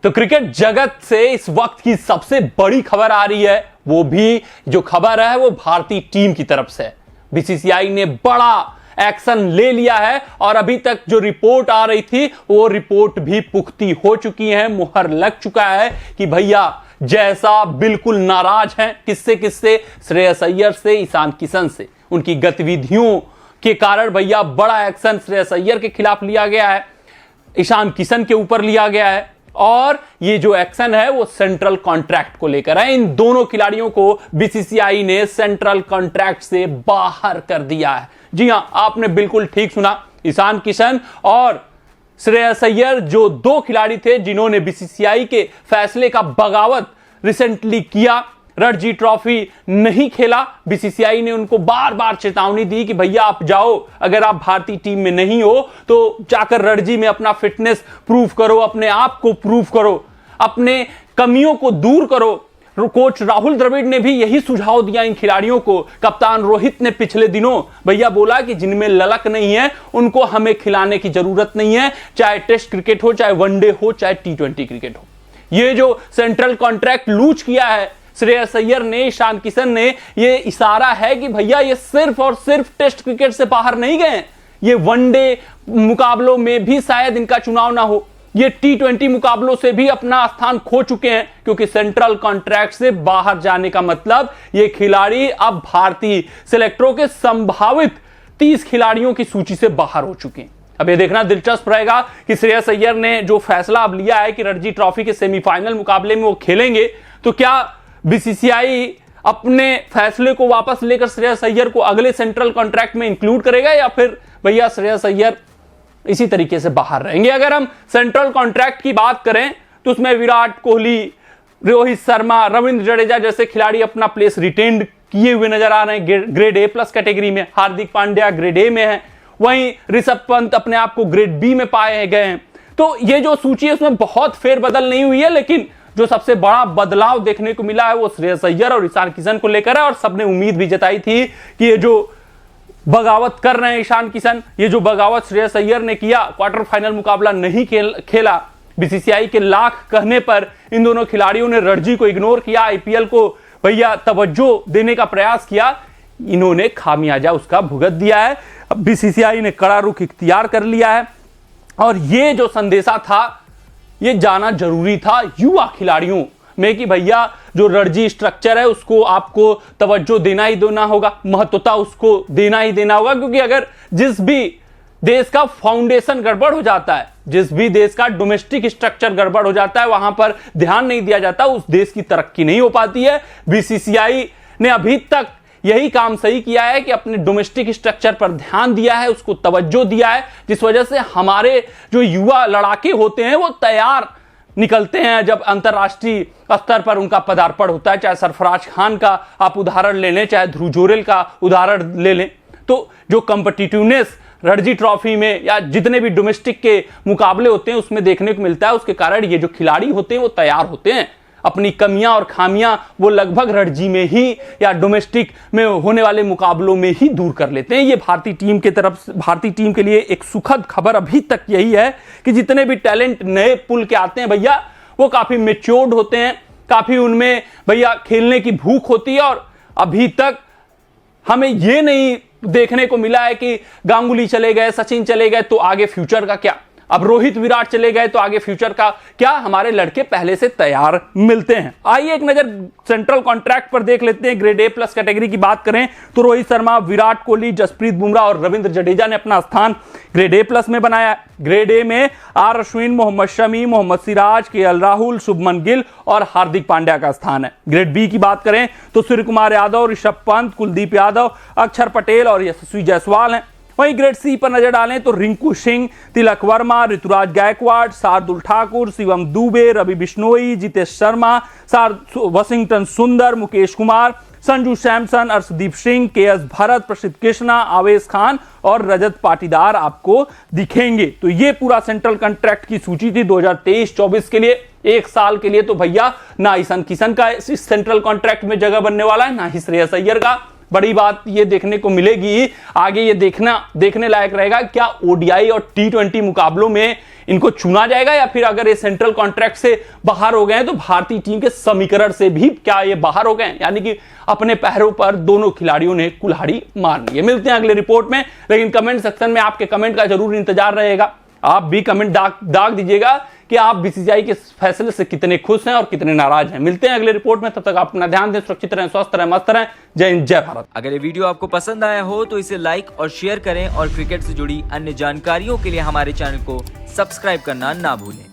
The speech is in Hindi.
तो क्रिकेट जगत से इस वक्त की सबसे बड़ी खबर आ रही है, वो भी जो खबर है वो भारतीय टीम की तरफ से। बीसीसीआई ने बड़ा एक्शन ले लिया है और अभी तक जो रिपोर्ट आ रही थी वो रिपोर्ट भी पुख्ती हो चुकी है, मुहर लग चुका है कि भैया जैसा बिल्कुल नाराज हैं किससे किससे, श्रेयस अय्यर से, ईशान किशन से। उनकी गतिविधियों के कारण भैया बड़ा एक्शन श्रेयस अय्यर के खिलाफ लिया गया है, ईशान किशन के ऊपर लिया गया है और ये जो एक्शन है वो सेंट्रल कॉन्ट्रैक्ट को लेकर है। इन दोनों खिलाड़ियों को बीसीसीआई ने सेंट्रल कॉन्ट्रैक्ट से बाहर कर दिया है। जी हां, आपने बिल्कुल ठीक सुना, ईशान किशन और श्रेयस अय्यर जो दो खिलाड़ी थे जिन्होंने बीसीसीआई के फैसले का बगावत रिसेंटली किया, रणजी ट्रॉफी नहीं खेला। बीसीसीआई ने उनको बार बार चेतावनी दी कि भैया आप जाओ, अगर आप भारतीय टीम में नहीं हो तो जाकर रणजी में अपना फिटनेस प्रूव करो, अपने आप को प्रूव करो, अपने कमियों को दूर करो। कोच राहुल द्रविड़ ने भी यही सुझाव दिया इन खिलाड़ियों को। कप्तान रोहित ने पिछले दिनों भैया बोला कि जिनमें ललक नहीं है उनको हमें खिलाने की जरूरत नहीं है, चाहे टेस्ट क्रिकेट हो, चाहे वनडे हो, चाहे T20 क्रिकेट हो। ये जो सेंट्रल कॉन्ट्रैक्ट लूज किया है श्रेयस अय्यर ने, ईशान किशन ने, ये इशारा है कि भैया ये सिर्फ और सिर्फ टेस्ट क्रिकेट से बाहर नहीं गए, ये वनडे मुकाबलों में भी शायद इनका चुनाव ना हो, ये T20 मुकाबलों से भी अपना स्थान खो चुके हैं, क्योंकि सेंट्रल कॉन्ट्रैक्ट से बाहर जाने का मतलब ये खिलाड़ी अब भारतीय सिलेक्टरों के संभावित 30 खिलाड़ियों की सूची से बाहर हो चुके हैं। अब ये देखना दिलचस्प रहेगा कि श्रेयस अय्यर ने जो फैसला अब लिया है कि रणजी ट्रॉफी के सेमीफाइनल मुकाबले में वो खेलेंगे, तो क्या बीसीसीआई अपने फैसले को वापस लेकर श्रेयस अय्यर को अगले सेंट्रल कॉन्ट्रैक्ट में इंक्लूड करेगा या फिर भैया श्रेयस अय्यर इसी तरीके से बाहर रहेंगे। अगर हम सेंट्रल कॉन्ट्रैक्ट की बात करें तो उसमें विराट कोहली, रोहित शर्मा, रविंद्र जडेजा जैसे खिलाड़ी अपना प्लेस रिटेन्ड किए हुए नजर आ रहे हैं ग्रेड A+ कैटेगरी में। हार्दिक पांड्या ग्रेड A में है, वहीं ऋषभ पंत अपने आप को ग्रेड B में पाए गए हैं। तो ये जो सूची है उसमें बहुत फेरबदल नहीं हुई है, लेकिन जो सबसे बड़ा बदलाव देखने को मिला है वो श्रेयस अय्यर और ईशान किशन को लेकर है। और सबने उम्मीद भी जताई थी कि ये जो बगावत कर रहे हैं ईशान किशन, ये जो बगावत श्रेयस अय्यर ने किया, क्वार्टर फाइनल मुकाबला नहीं खेला, बीसीसीआई के लाख कहने पर इन दोनों खिलाड़ियों ने रणजी को इग्नोर किया, आईपीएल को भैया तवज्जो देने का प्रयास किया, इन्होंने खामियाजा उसका भुगत दिया है। अब बीसीसीआई ने कड़ा रुख इख्तियार कर लिया है और ये जो संदेशा था ये जाना जरूरी था युवा खिलाड़ियों में कि भैया जो रणजी स्ट्रक्चर है उसको आपको तवज्जो देना ही देना होगा, महत्वता उसको देना ही देना होगा, क्योंकि अगर जिस भी देश का फाउंडेशन गड़बड़ हो जाता है, जिस भी देश का डोमेस्टिक स्ट्रक्चर गड़बड़ हो जाता है, वहां पर ध्यान नहीं दिया जाता, उस देश की तरक्की नहीं हो पाती है। बीसीसीआई ने अभी तक यही काम सही किया है कि अपने डोमेस्टिक स्ट्रक्चर पर ध्यान दिया है, उसको तवज्जो दिया है, जिस वजह से हमारे जो युवा लड़ाके होते हैं वो तैयार निकलते हैं जब अंतर्राष्ट्रीय स्तर पर उनका पदार्पण होता है। चाहे सरफराज खान का आप उदाहरण ले लें, चाहे ध्रुव जोरेल का उदाहरण ले लें, तो जो कॉम्पिटिटिवनेस रणजी ट्रॉफी में या जितने भी डोमेस्टिक के मुकाबले होते हैं उसमें देखने को मिलता है, उसके कारण ये जो खिलाड़ी होते हैं वो तैयार होते हैं। अपनी कमियां और खामियां वो लगभग रणजी में ही या डोमेस्टिक में होने वाले मुकाबलों में ही दूर कर लेते हैं। ये भारतीय टीम के तरफ, भारतीय टीम के लिए एक सुखद खबर अभी तक यही है कि जितने भी टैलेंट नए पुल के आते हैं भैया वो काफी मैच्योर्ड होते हैं, काफी उनमें भैया खेलने की भूख होती है। और अभी तक हमें ये नहीं देखने को मिला है कि गांगुली चले गए, सचिन चले गए तो आगे फ्यूचर का क्या, अब रोहित विराट चले गए तो आगे फ्यूचर का क्या। हमारे लड़के पहले से तैयार मिलते हैं। आइए एक नजर सेंट्रल कॉन्ट्रैक्ट पर देख लेते हैं। ग्रेड A+ कैटेगरी की बात करें तो रोहित शर्मा, विराट कोहली, जसप्रीत बुमराह और रविंद्र जडेजा ने अपना स्थान ग्रेड A+ में बनाया। ग्रेड A में आर अश्विन, मोहम्मद शमी, मोहम्मद सिराज, KL राहुल, शुभमन गिल और हार्दिक पांड्या का स्थान है। ग्रेड B की बात करें तो सूर्य कुमार यादव, ऋषभ पंत, कुलदीप यादव, अक्षर पटेल और यशस्वी जायसवाल हैं। वहीं ग्रेड C पर नजर डालें तो रिंकू सिंह, तिलक वर्मा, ऋतुराज गायकवाड़, शार्दुल ठाकुर, शिवम दुबे, रवि बिश्नोई, जितेश शर्मा, वॉशिंगटन सुंदर, मुकेश कुमार, संजू सैमसन, अर्शदीप सिंह, KS भरत, प्रसिद्ध कृष्णा, आवेश खान और रजत पाटीदार आपको दिखेंगे। तो ये पूरा सेंट्रल कॉन्ट्रैक्ट की सूची थी 2023-24 के लिए। एक साल के लिए तो भैया ना ईशान किशन का इस सेंट्रल कॉन्ट्रैक्ट में जगह बनने वाला है, ना ही श्रेयस अय्यर का। बड़ी बात ये देखने को मिलेगी। आगे ये देखने लायक रहेगा क्या ओडीआई और T20 मुकाबलों में इनको चुना जाएगा, या फिर अगर ये सेंट्रल कॉन्ट्रैक्ट से बाहर हो गए तो भारतीय टीम के समीकरण से भी क्या ये बाहर हो गए, यानी कि अपने पैरों पर दोनों खिलाड़ियों ने कुल्हाड़ी मारनी है। मिलते हैं अगले रिपोर्ट में, लेकिन कमेंट सेक्शन में आपके कमेंट का जरूर इंतजार रहेगा। आप भी कमेंट दाग दीजिएगा कि आप बीसीसीआई के फैसले से कितने खुश हैं और कितने नाराज हैं। मिलते हैं अगले रिपोर्ट में, तब तक आप अपना ध्यान दें, सुरक्षित रहें, स्वस्थ रहें, मस्त रहें। जय हिंद, जय भारत। अगर ये वीडियो आपको पसंद आया हो तो इसे लाइक और शेयर करें और क्रिकेट से जुड़ी अन्य जानकारियों के लिए हमारे चैनल को सब्सक्राइब करना ना भूलें।